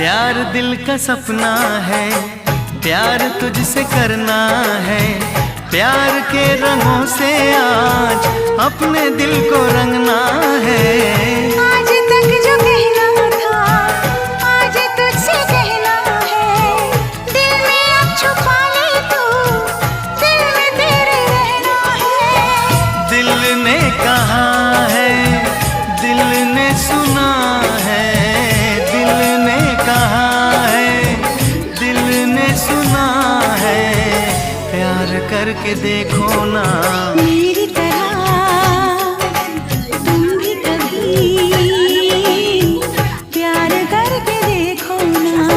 प्यार दिल का सपना है, प्यार तुझसे करना है। प्यार के रंगों से आज अपने दिल को रंगना है। आज तक जो कहना था आज तुझसे कहना है। दिल में अब छुपा ले तू, दिल में तेरे रहना है। दिल ने कहा है, दिल ने सुना है। दिल ने कहा है, दिल ने सुना है। प्यार करके देखो ना मेरी तरह तुम भी कभी प्यार करके देखो ना।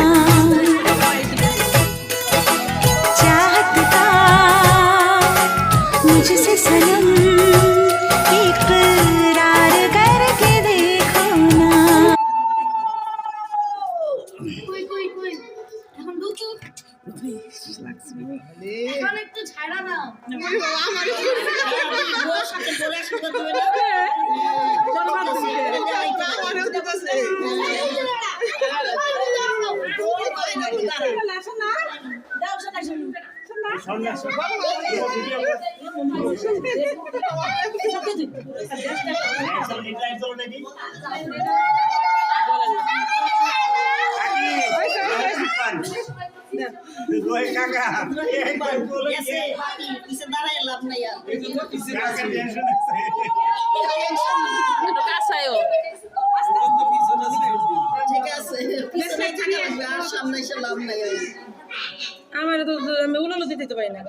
चाहत का मुझसे सनम इकरार करके देखो ना। এখন একটু ছাড়া দাও। আমার তো আমি উলো দিতে পারি না।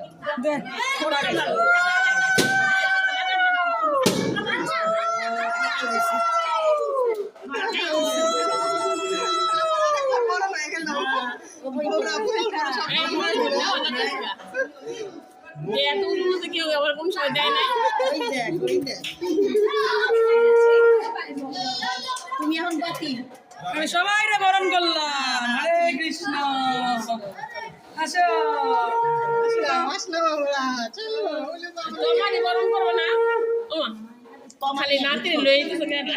তুমি এখন বাকি আমি সবাই রে বরণ করলাম। হরে কৃষ্ণ। আসো তোমাকে বরণ করবো না। খালি নাতি লই দিছো কেন?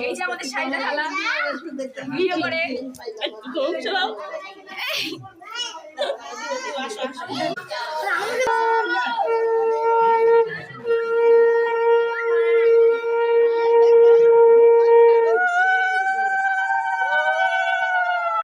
এই যে আমাদের সাইডা খালা ভিডিও করে একটু চালাও।